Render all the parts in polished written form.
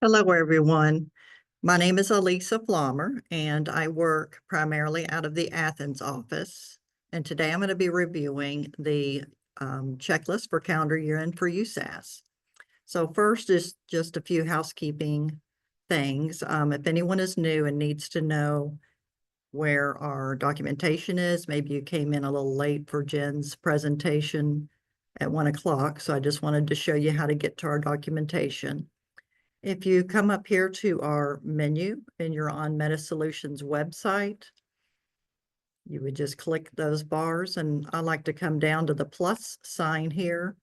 Hello, everyone. My name is Elisa Flommer, and I work primarily out of the Athens office. And today I'm going to be reviewing the checklist for calendar year end for USAS. So first is just a few housekeeping things. If anyone is new and needs to know where our documentation is, maybe you came in a little late for Jen's presentation at 1 o'clock. So I just wanted to show you how to get to our documentation. If you come up here to our menu and you're on Meta Solutions website, you would just click those bars, and I like to come down to the plus sign here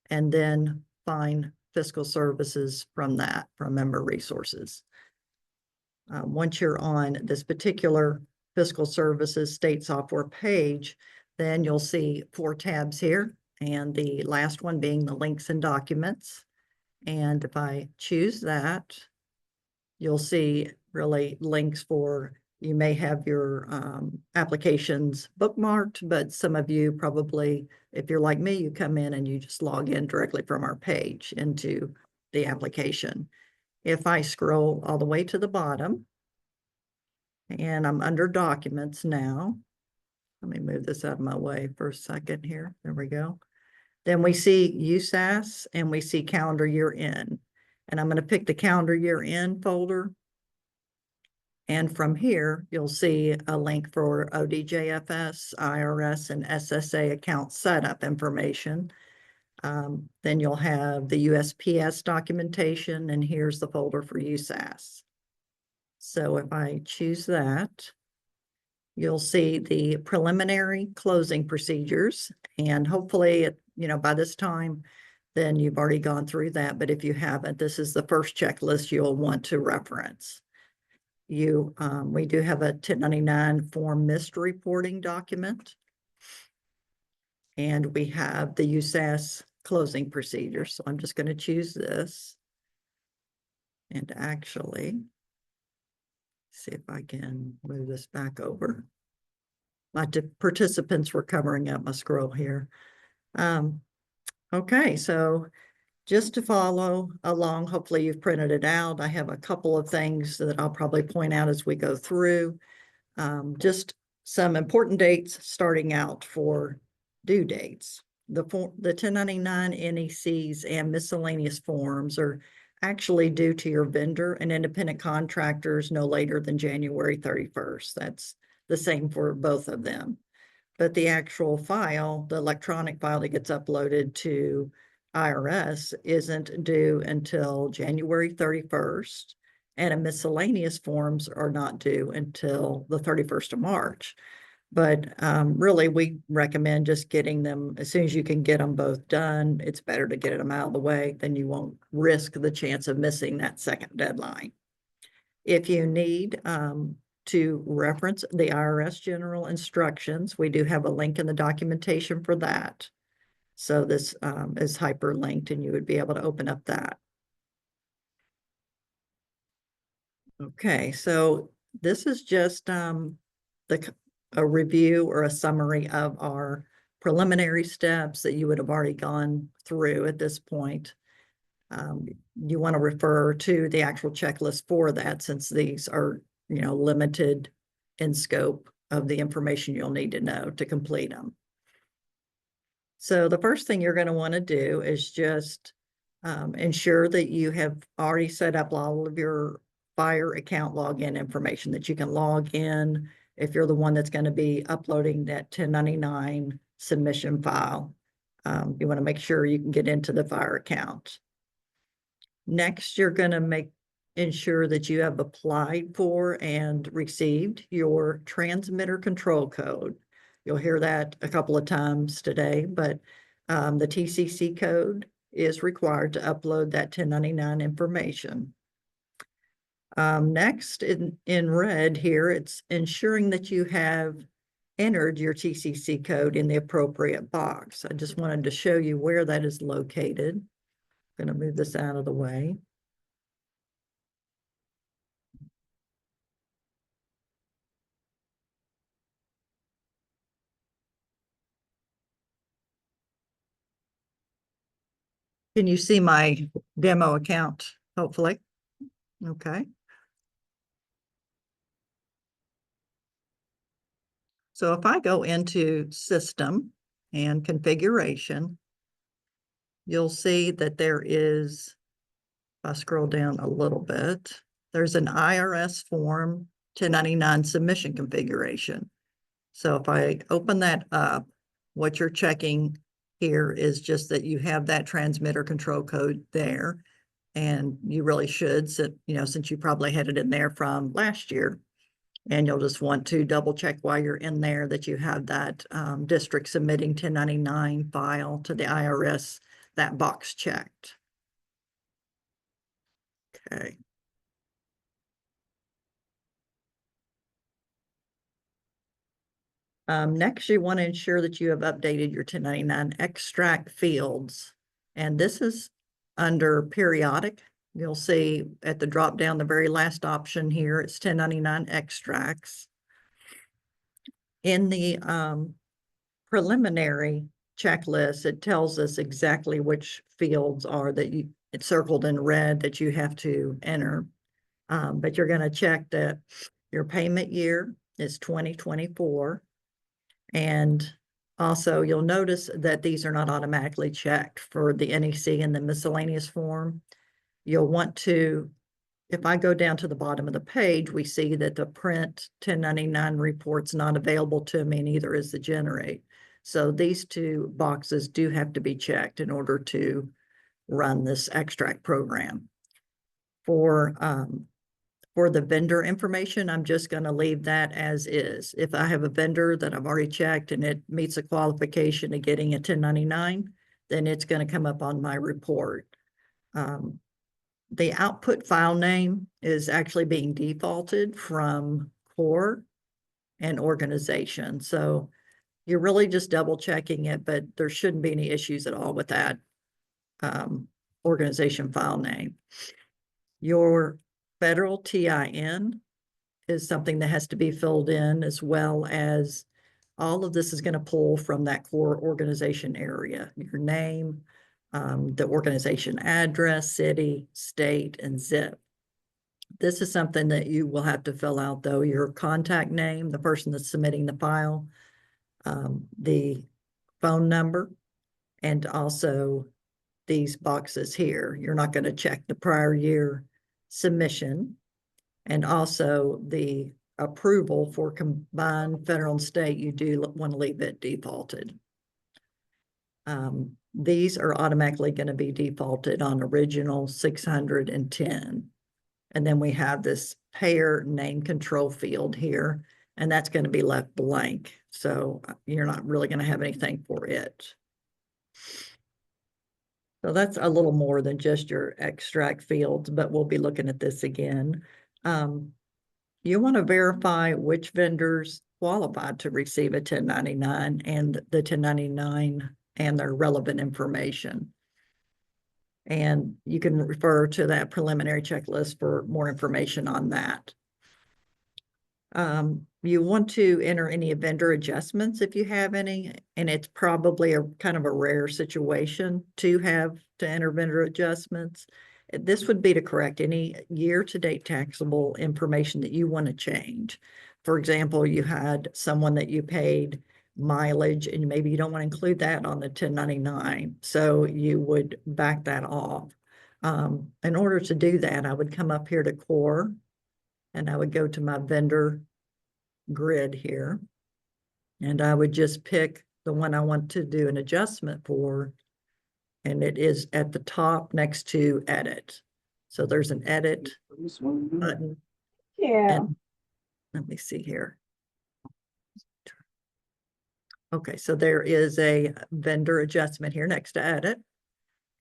and then find fiscal services from member resources. Once you're on this particular fiscal services state software page, then you'll see 4 tabs here, and the last one being the links and documents. And if I choose that, you'll see really links for, you may have your applications bookmarked, but some of you probably, if you're like me, you come in and you just log in directly from our page into the application. If I scroll all the way to the bottom, and I'm under documents now, let me move this out of my way for a second here. There we go. Then we see USAS and we see calendar year end. And I'm going to pick the calendar year end folder. And from here, you'll see a link for ODJFS, IRS, and SSA account setup information. Then you'll have the USPS documentation, and here's the folder for USAS. So if I choose that, you'll see the preliminary closing procedures, and hopefully, by this time, then you've already gone through that. But if you haven't, this is the first checklist you'll want to reference. We do have a 1099 form missed reporting document, and we have the USAS closing procedure. So I'm just going to choose this, and actually see if I can move this back over. My participants were covering up my scroll here. Okay, so just to follow along, hopefully you've printed it out. I have a couple of things that I'll probably point out as we go through. Just some important dates starting out for due dates. The 1099 NECs and miscellaneous forms are actually due to your vendor and independent contractors no later than January 31st. That's the same for both of them. But the actual file, the electronic file that gets uploaded to IRS, isn't due until January 31st, and miscellaneous forms are not due until the 31st of March. But really, we recommend just getting them as soon as you can get them both done. It's better to get them out of the way, then you won't risk the chance of missing that second deadline. If you need to reference the IRS general instructions, we do have a link in the documentation for that. So this is hyperlinked, and you would be able to open up that. Okay, so this is just a review or a summary of our preliminary steps that you would have already gone through at this point. You want to refer to the actual checklist for that, since these are, limited in scope of the information you'll need to know to complete them. So the first thing you're going to want to do is just ensure that you have already set up all of your Fire account login information, that you can log in if you're the one that's going to be uploading that 1099 submission file. You want to make sure you can get into the Fire account. Next, you're going to ensure that you have applied for and received your transmitter control code. You'll hear that a couple of times today, but the TCC code is required to upload that 1099 information. Next, in red here, it's ensuring that you have entered your TCC code in the appropriate box. I just wanted to show you where that is located. I'm going to move this out of the way. Can you see my demo account, hopefully? Okay. So if I go into System and Configuration, you'll see that there is, if I scroll down a little bit, there's an IRS Form 1099 submission configuration. So if I open that up, what you're checking here is just that you have that transmitter control code there. And you really should, since you probably had it in there from last year. And you'll just want to double check while you're in there that you have that district submitting 1099 file to the IRS, that box checked. Okay. Next, you want to ensure that you have updated your 1099 extract fields. And this is under periodic. You'll see at the drop down, the very last option here, it's 1099 extracts. In the preliminary checklist, it tells us exactly which fields are that it's circled in red that you have to enter. But you're going to check that your payment year is 2024. And also you'll notice that these are not automatically checked for the NEC and the miscellaneous form. You'll want to, if I go down to the bottom of the page, we see that the print 1099 report's not available to me, and neither is the generate. So these two boxes do have to be checked in order to run this extract program. For the vendor information, I'm just going to leave that as is. If I have a vendor that I've already checked and it meets the qualification of getting a 1099, then it's going to come up on my report. The output file name is actually being defaulted from core and organization. So you're really just double checking it, but there shouldn't be any issues at all with that organization file name. Your federal TIN is something that has to be filled in, as well as all of this is going to pull from that core organization area, your name, the organization address, city, state, and zip. This is something that you will have to fill out, though, your contact name, the person that's submitting the file, the phone number, and also these boxes here. You're not going to check the prior year submission, and also the approval for combined federal and state, you do want to leave it defaulted. These are automatically going to be defaulted on original 610. And then we have this payer name control field here, and that's going to be left blank. So you're not really going to have anything for it. So that's a little more than just your extract fields, but we'll be looking at this again. You want to verify which vendors qualified to receive a 1099 and the 1099 and their relevant information. And you can refer to that preliminary checklist for more information on that. You want to enter any vendor adjustments if you have any, and it's probably a kind of a rare situation to have to enter vendor adjustments. This would be to correct any year-to-date taxable information that you want to change. For example, you had someone that you paid mileage and maybe you don't want to include that on the 1099. So you would back that off. In order to do that, I would come up here to core and I would go to my vendor grid here. And I would just pick the one I want to do an adjustment for. And it is at the top next to edit. So there's an edit button. Yeah. And let me see here. Okay, so there is a vendor adjustment here next to edit.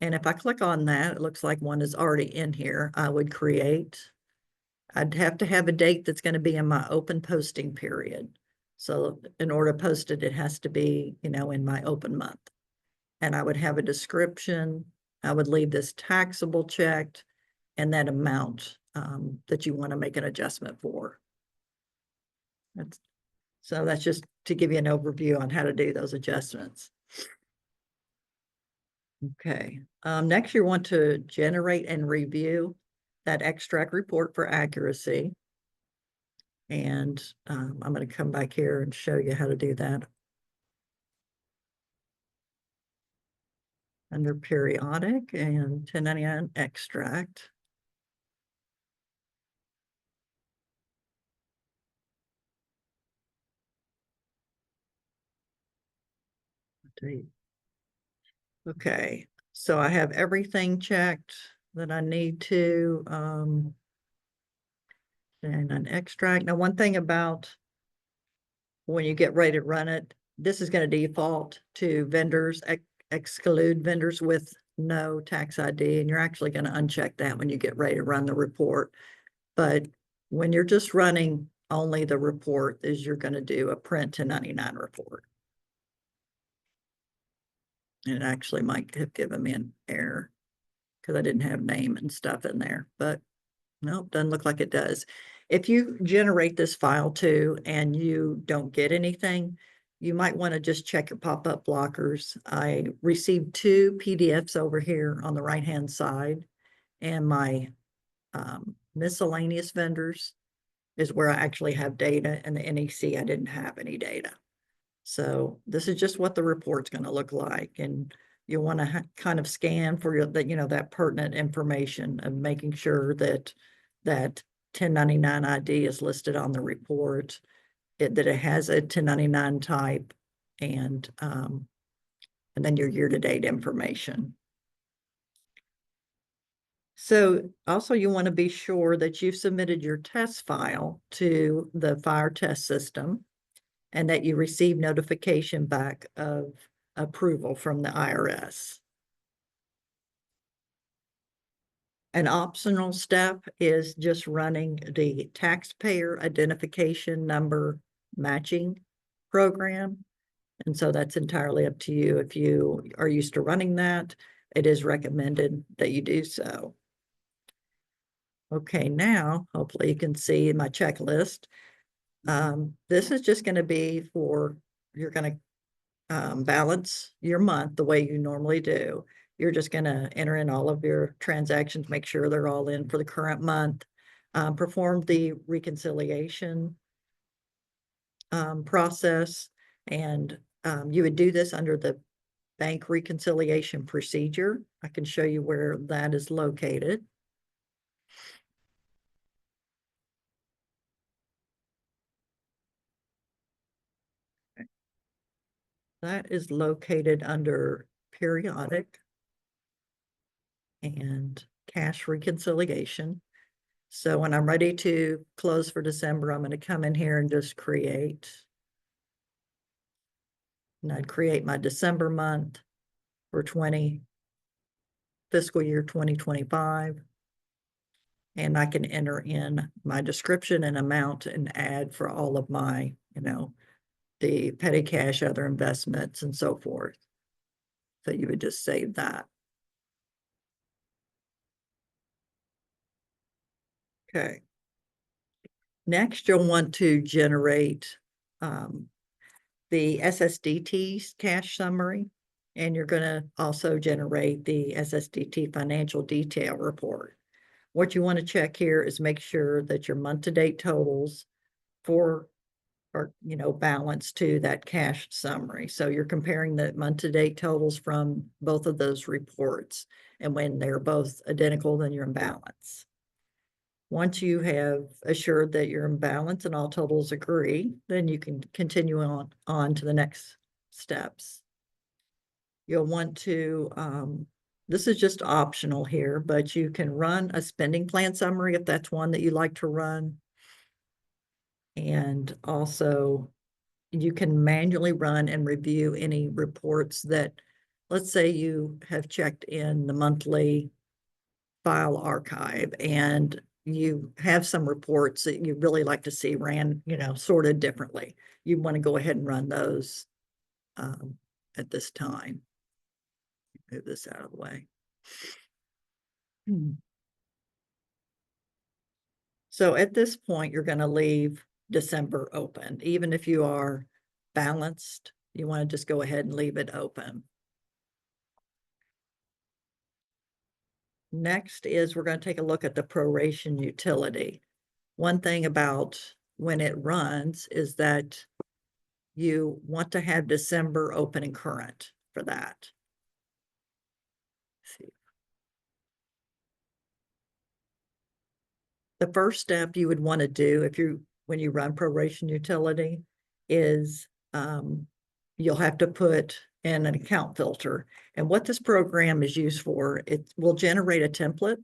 And if I click on that, it looks like one is already in here. I would create, I'd have to have a date that's going to be in my open posting period. So in order to post it, it has to be, in my open month. And I would have a description. I would leave this taxable checked and that amount that you want to make an adjustment for. So that's just to give you an overview on how to do those adjustments. Okay, next you want to generate and review. that extract report for accuracy. And I'm going to come back here and show you how to do that. Under periodic and 1099 extract. Okay, so I have everything checked that I need to, and an extract. Now, one thing about when you get ready to run it, this is going to default to vendors, exclude vendors with no tax ID, and you're actually going to uncheck that when you get ready to run the report. But when you're just running only the report, is you're going to do a print 1099 report. And it actually might have given me an error because I didn't have name and stuff in there, but nope, doesn't look like it does. If you generate this file too and you don't get anything, you might want to just check your pop-up blockers. I received 2 PDFs over here on the right-hand side, and my miscellaneous vendors is where I actually have data, and the NEC, I didn't have any data. So this is just what the report's going to look like. And you want to kind of scan for your, that, that pertinent information of making sure that that 1099 ID is listed on the report, that it has a 1099 type, and then your year-to-date information. So also you want to be sure that you've submitted your test file to the fire test system and that you receive notification back of approval from the IRS. An optional step is just running the taxpayer identification number matching program. And so that's entirely up to you. If you are used to running that, it is recommended that you do so. Okay, now hopefully you can see my checklist. This is just going to be for, you're going to balance your month the way you normally do. You're just going to enter in all of your transactions, make sure they're all in for the current month, perform the reconciliation process, and you would do this under the bank reconciliation procedure. I can show you where that is located. That is located under periodic and cash reconciliation. So when I'm ready to close for December, I'm going to come in here and just create. And I'd create my December month for fiscal year 2025. And I can enter in my description and amount and add for all of my, the petty cash, other investments, and so forth. So you would just save that. Okay. Next, you'll want to generate the SSDT cash summary, and you're going to also generate the SSDT financial detail report. What you want to check here is make sure that your month-to-date totals are balanced to that cash summary. So you're comparing the month-to-date totals from both of those reports, and when they're both identical, then you're in balance. Once you have assured that you're in balance and all totals agree, then you can continue on to the next steps. You'll want to, this is just optional here, but you can run a spending plan summary if that's one that you like to run. And also you can manually run and review any reports that, let's say you have checked in the monthly file archive and you have some reports that you really like to see ran, sorted differently. You want to go ahead and run those at this time. Move this out of the way. So at this point, you're going to leave December open. Even if you are balanced, you want to just go ahead and leave it open. next is we're going to take a look at the proration utility. One thing about when it runs is that you want to have December open and current for that. Let's see. The first step you would want to do when you run proration utility is you'll have to put in an account filter. And what this program is used for, it will generate a template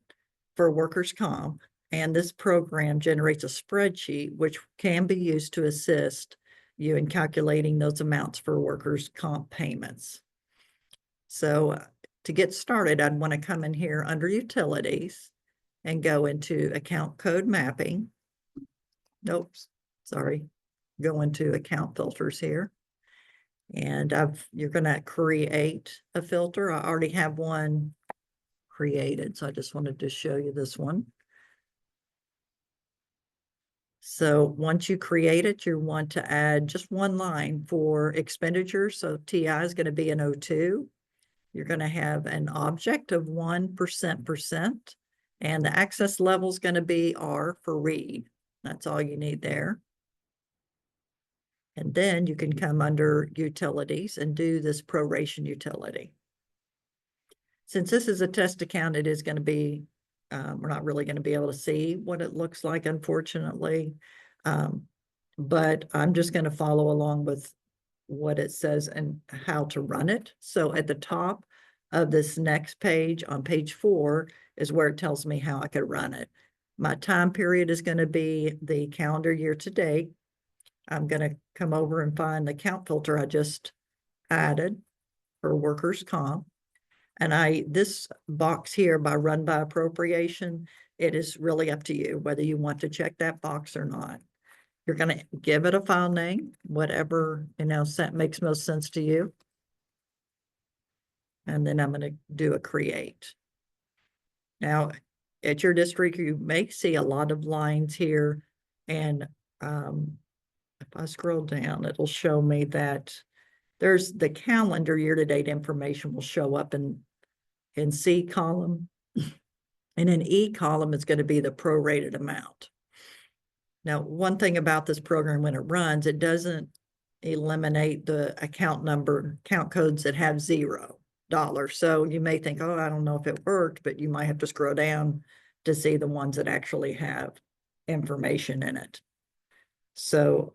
for workers' comp. And this program generates a spreadsheet which can be used to assist you in calculating those amounts for workers' comp payments. So to get started, I'd want to come in here under utilities and go into account code mapping. Nope, sorry. Go into account filters here. And you're going to create a filter. I already have one created, so I just wanted to show you this one. So once you create it, you want to add just one line for expenditures. So TI is going to be an O2. You're going to have an object of 1%, and the access level is going to be R for read. That's all you need there. And then you can come under utilities and do this proration utility. Since this is a test account, it is going to be, we're not really going to be able to see what it looks like, unfortunately. But I'm just going to follow along with what it says and how to run it. So at the top of this next page, on page 4, is where it tells me how I could run it. My time period is going to be the calendar year to date. I'm going to come over and find the count filter I just added for workers' comp. And this box here by run by appropriation, it is really up to you whether you want to check that box or not. You're going to give it a file name, whatever, makes most sense to you. And then I'm going to do a create. Now, at your district, you may see a lot of lines here. And if I scroll down, it'll show me that there's the calendar year-to-date information will show up in C column. And in E column, it's going to be the prorated amount. Now, one thing about this program, when it runs, it doesn't eliminate the account codes that have $0. So you may think, oh, I don't know if it worked, but you might have to scroll down to see the ones that actually have information in it. So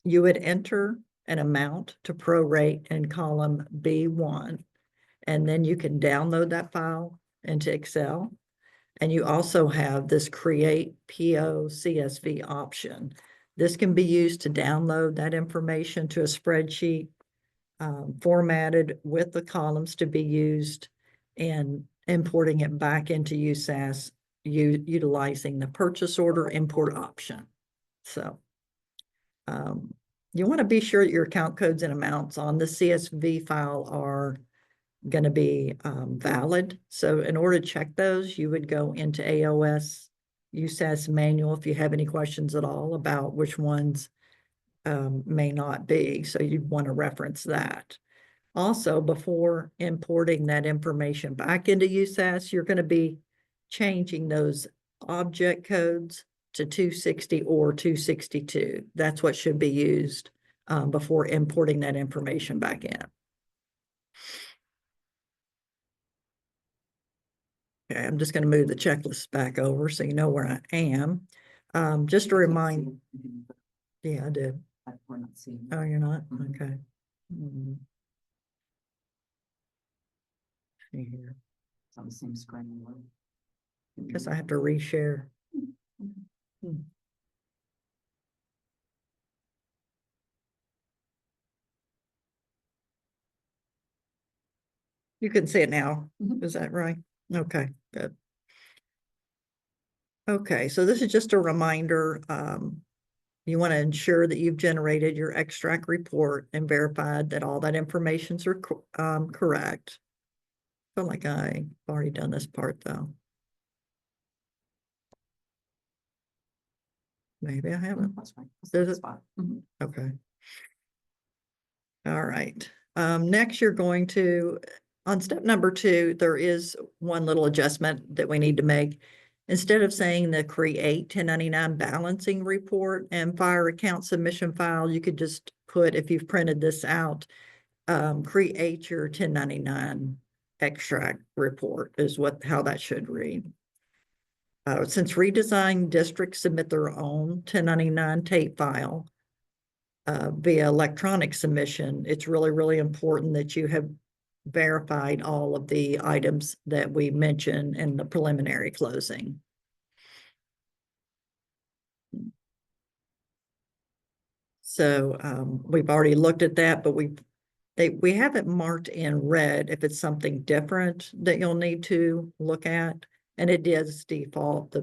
you would enter an amount to prorate in column B1, and then you can download that file into Excel. And you also have this create PO CSV option. This can be used to download that information to a spreadsheet formatted with the columns to be used and importing it back into USAS utilizing the purchase order import option. So you want to be sure that your account codes and amounts on the CSV file are going to be valid. So in order to check those, you would go into AOS USAS manual if you have any questions at all about which ones may not be. So you'd want to reference that. Also, before importing that information back into USAS, you're going to be changing those object codes to 260 or 262. That's what should be used before importing that information back in. Okay, I'm just going to move the checklist back over so you know where I am. Just to remind, yeah, I did. We're not seeing. Oh, you're not? Okay. See here. It's on the same screen. Guess I have to reshare. You can see it now. Is that right? Okay, good. Okay, so this is just a reminder. You want to ensure that you've generated your extract report and verified that all that information's correct. I feel like I've already done this part though. Maybe I haven't. That's right. Is it? Mm-hmm. Okay. All right. Next, you're going to On step number 2, there is one little adjustment that we need to make. Instead of saying the create 1099 balancing report and fire account submission file, you could just put, if you've printed this out, create your 1099 extract report is how that should read. Since redesigned districts submit their own 1099 tape file via electronic submission, it's really, really important that you have verified all of the items that we mentioned in the preliminary closing. So we've already looked at that, but we have it marked in red if it's something different that you'll need to look at. And it does default,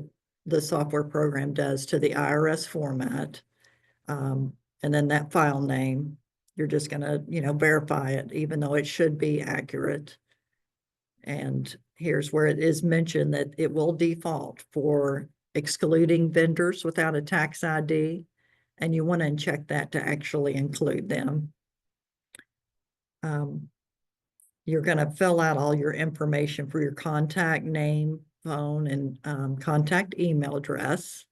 the software program does, to the IRS format. And then that file name, you're just gonna, verify it, even though it should be accurate. And here's where it is mentioned that it will default for excluding vendors without a tax ID. And you want to check that to actually include them. You're going to fill out all your information for your contact name, phone, and contact email address.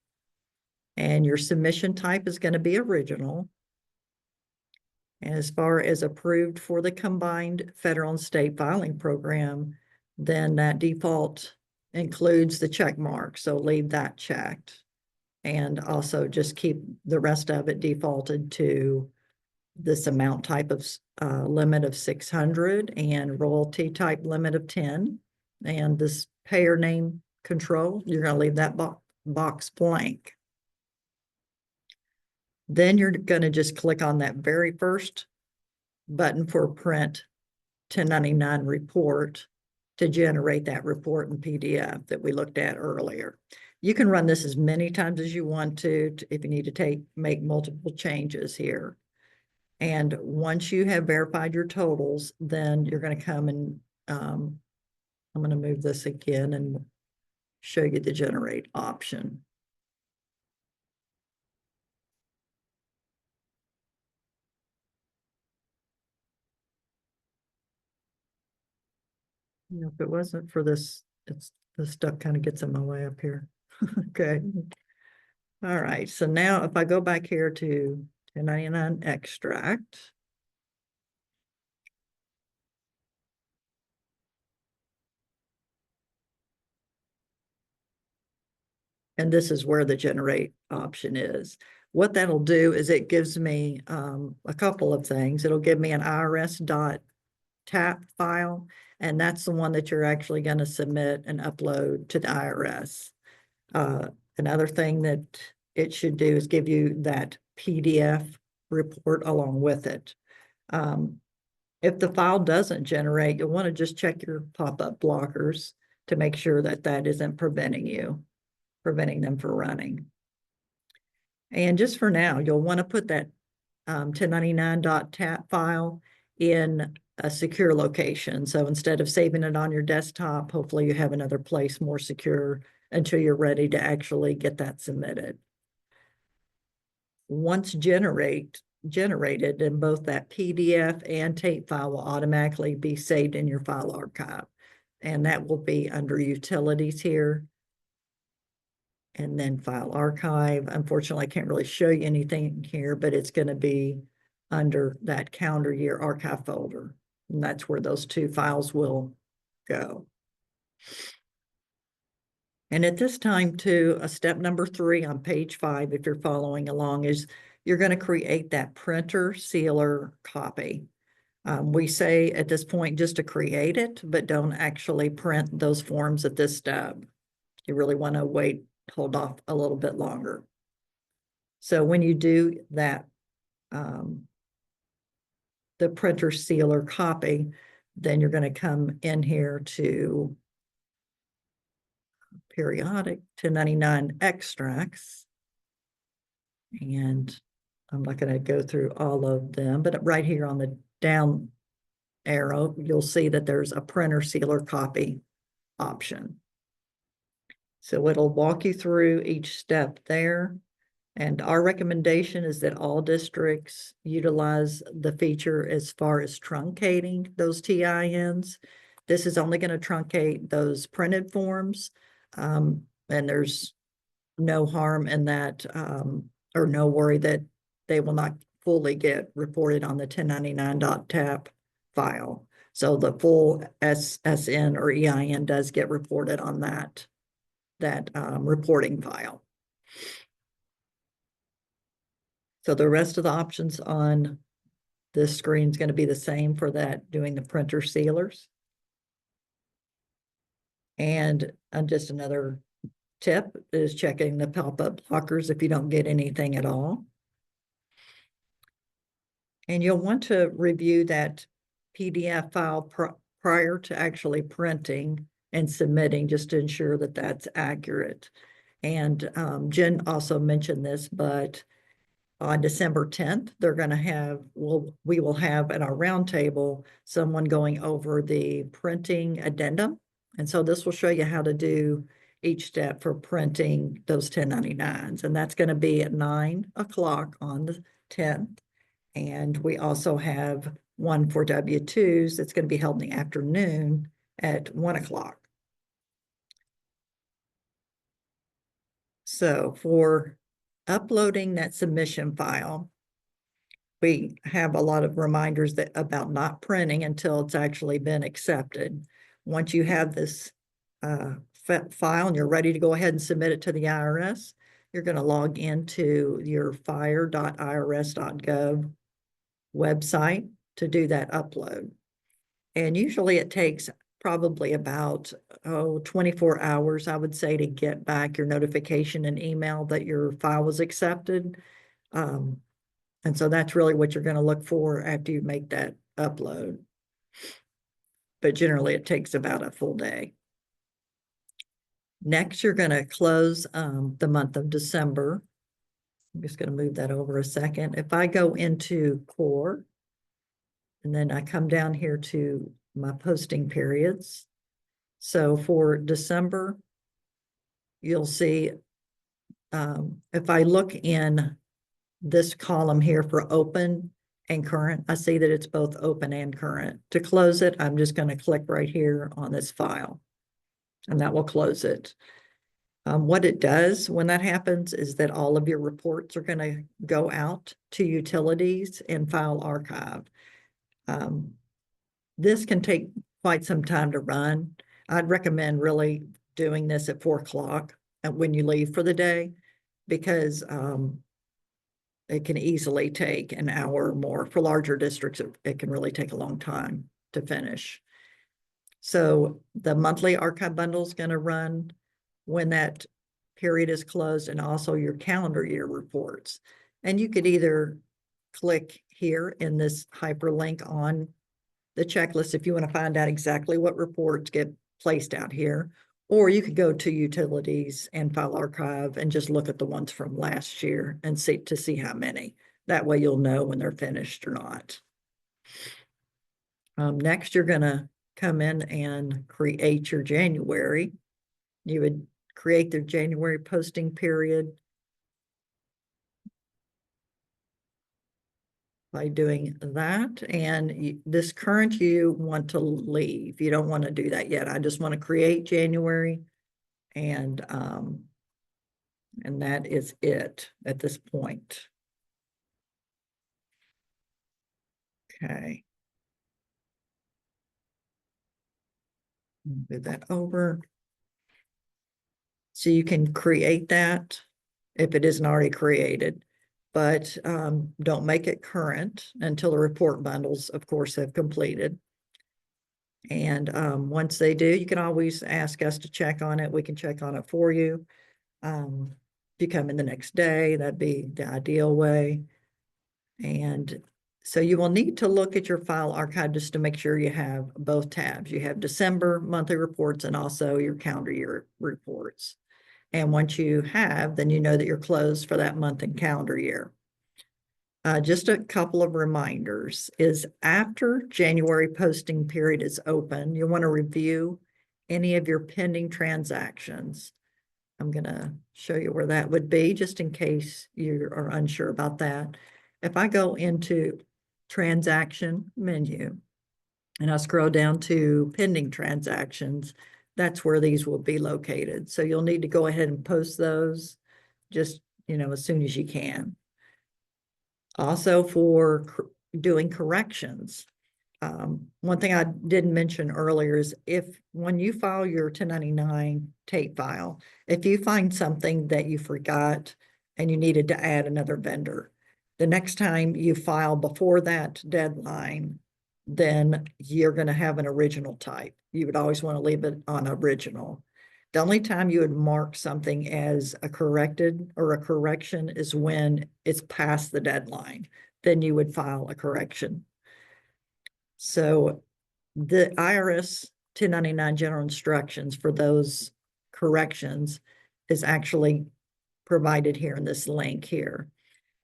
And your submission type is going to be original. And as far as approved for the combined federal and state filing program, then that default includes the check mark. So leave that checked. And also just keep the rest of it defaulted to this amount type of limit of 600 and royalty type limit of 10. And this payer name control, you're going to leave that box blank. Then you're going to just click on that very first button for print 1099 report to generate that report in PDF that we looked at earlier. You can run this as many times as you want to if you need to make multiple changes here. And once you have verified your totals, then you're going to come and I'm going to move this again and show you the generate option. If it wasn't for this, this stuff kind of gets in my way up here. Okay. All right. So now if I go back here to 1099 extract. And this is where the generate option is. What that'll do is it gives me a couple of things. It'll give me an irs.tap file, and that's the one that you're actually going to submit and upload to the IRS. Another thing that it should do is give you that PDF report along with it. If the file doesn't generate, you'll want to just check your pop-up blockers to make sure that that isn't preventing them from running. And just for now, you'll want to put that 1099.tap file in a secure location. So instead of saving it on your desktop, hopefully you have another place more secure until you're ready to actually get that submitted. Once generated, then both that PDF and tape file will automatically be saved in your file archive. And that will be under utilities here. And then file archive. Unfortunately, I can't really show you anything here, but it's going to be under that calendar year archive folder. And that's where those two files will go. And at this time too, step number 3 on page 5, if you're following along, is you're going to create that printer sealer copy. We say at this point just to create it, but don't actually print those forms at this step. You really want to hold off a little bit longer. So when you do that, the printer sealer copy, then you're going to come in here to periodic 1099 extracts. And I'm not going to go through all of them, but right here on the down arrow, you'll see that there's a printer sealer copy option. So it'll walk you through each step there. And our recommendation is that all districts utilize the feature as far as truncating those TINs. This is only going to truncate those printed forms. And there's no harm in that, or no worry that they will not fully get reported on the 1099.tap file. So the full SSN or EIN does get reported on that reporting file. So the rest of the options on this screen is going to be the same for that, doing the printer sealers. And just another tip is checking the pop-up blockers if you don't get anything at all. And you'll want to review that PDF file prior to actually printing and submitting, just to ensure that that's accurate. And Jen also mentioned this, but on December 10th, they're going to have, we will have at our roundtable someone going over the printing addendum. And so this will show you how to do each step for printing those 1099s. And that's going to be at 9 o'clock on the 10th. And we also have one for W-2s that's going to be held in the afternoon at 1 o'clock. So for uploading that submission file, we have a lot of reminders about not printing until it's actually been accepted. Once you have this file and you're ready to go ahead and submit it to the IRS, you're going to log into your fire.irs.gov website to do that upload. And usually it takes probably about 24 hours, I would say, to get back your notification and email that your file was accepted. And so that's really what you're going to look for after you make that upload. But generally it takes about a full day. Next, you're going to close the month of December. I'm just going to move that over a second. If I go into core, and then I come down here to my posting periods. So for December, you'll see, if I look in this column here for open and current, I see that it's both open and current. To close it, I'm just going to click right here on this file, and that will close it. What it does when that happens is that all of your reports are going to go out to utilities and file archive. This can take quite some time to run. I'd recommend really doing this at 4 o'clock when you leave for the day, because it can easily take an hour or more. For larger districts, it can really take a long time to finish. So the monthly archive bundle is going to run when that period is closed, and also your calendar year reports. And you could either click here in this hyperlink on the checklist if you want to find out exactly what reports get placed out here, or you could go to utilities and file archive and just look at the ones from last year and see how many. That way you'll know when they're finished or not. Next, you're going to come in and create your January. You would create the January posting period by doing that. And this current you want to leave. You don't want to do that yet. I just want to create January, and that is it at this point. Okay. Move that over. So you can create that if it isn't already created, but don't make it current until the report bundles, of course, have completed. And once they do, you can always ask us to check on it. We can check on it for you. If you come in the next day, that'd be the ideal way. And so you will need to look at your file archive just to make sure you have both tabs. You have December monthly reports and also your calendar year reports. And once you have, then you know that you're closed for that month and calendar year. Just a couple of reminders is after January posting period is open, you want to review any of your pending transactions. I'm gonna show you where that would be, just in case you are unsure about that. If I go into transaction menu and I scroll down to pending transactions, that's where these will be located. So you'll need to go ahead and post those just, as soon as you can. Also for doing corrections. One thing I didn't mention earlier is when you file your 1099 tape file, if you find something that you forgot and you needed to add another vendor, the next time you file before that deadline, then you're going to have an original type. You would always want to leave it on original. The only time you would mark something as a corrected or a correction is when it's past the deadline. Then you would file a correction. So the IRS 1099 general instructions for those corrections is actually provided here in this link here.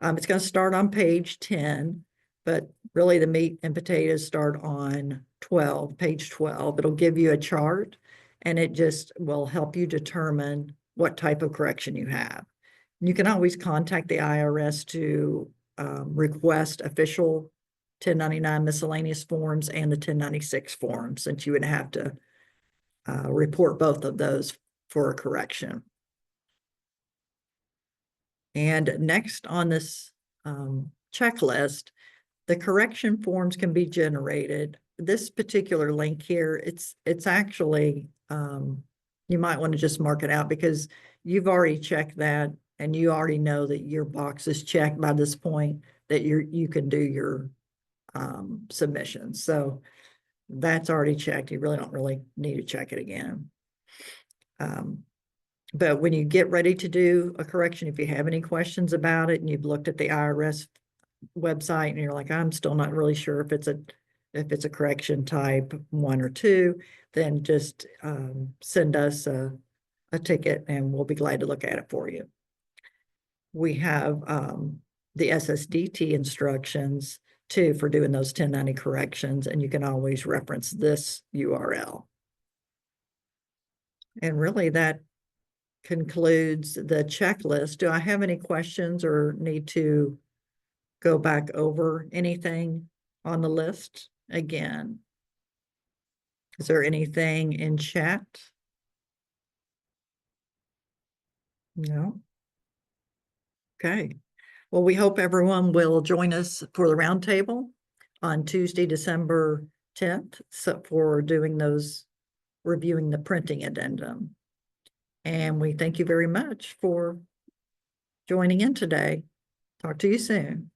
It's going to start on page 10, but really the meat and potatoes start on page 12. It'll give you a chart and it just will help you determine what type of correction you have. You can always contact the IRS to request official 1099 miscellaneous forms and the 1096 forms, since you would have to report both of those for a correction. And next on this checklist, the correction forms can be generated. This particular link here, it's actually, you might want to just mark it out because you've already checked that and you already know that your box is checked by this point, that you can do your submission. So that's already checked. You really don't need to check it again. But when you get ready to do a correction, if you have any questions about it and you've looked at the IRS website and you're like, I'm still not really sure if it's a correction type 1 or 2, then just send us a ticket and we'll be glad to look at it for you. We have the SSDT instructions too for doing those 1090 corrections, and you can always reference this URL. And really that concludes the checklist. Do I have any questions or need to go back over anything on the list again? Is there anything in chat? No? Okay. Well, we hope everyone will join us for the roundtable on Tuesday, December 10th, for reviewing the printing addendum. And we thank you very much for joining in today. Talk to you soon.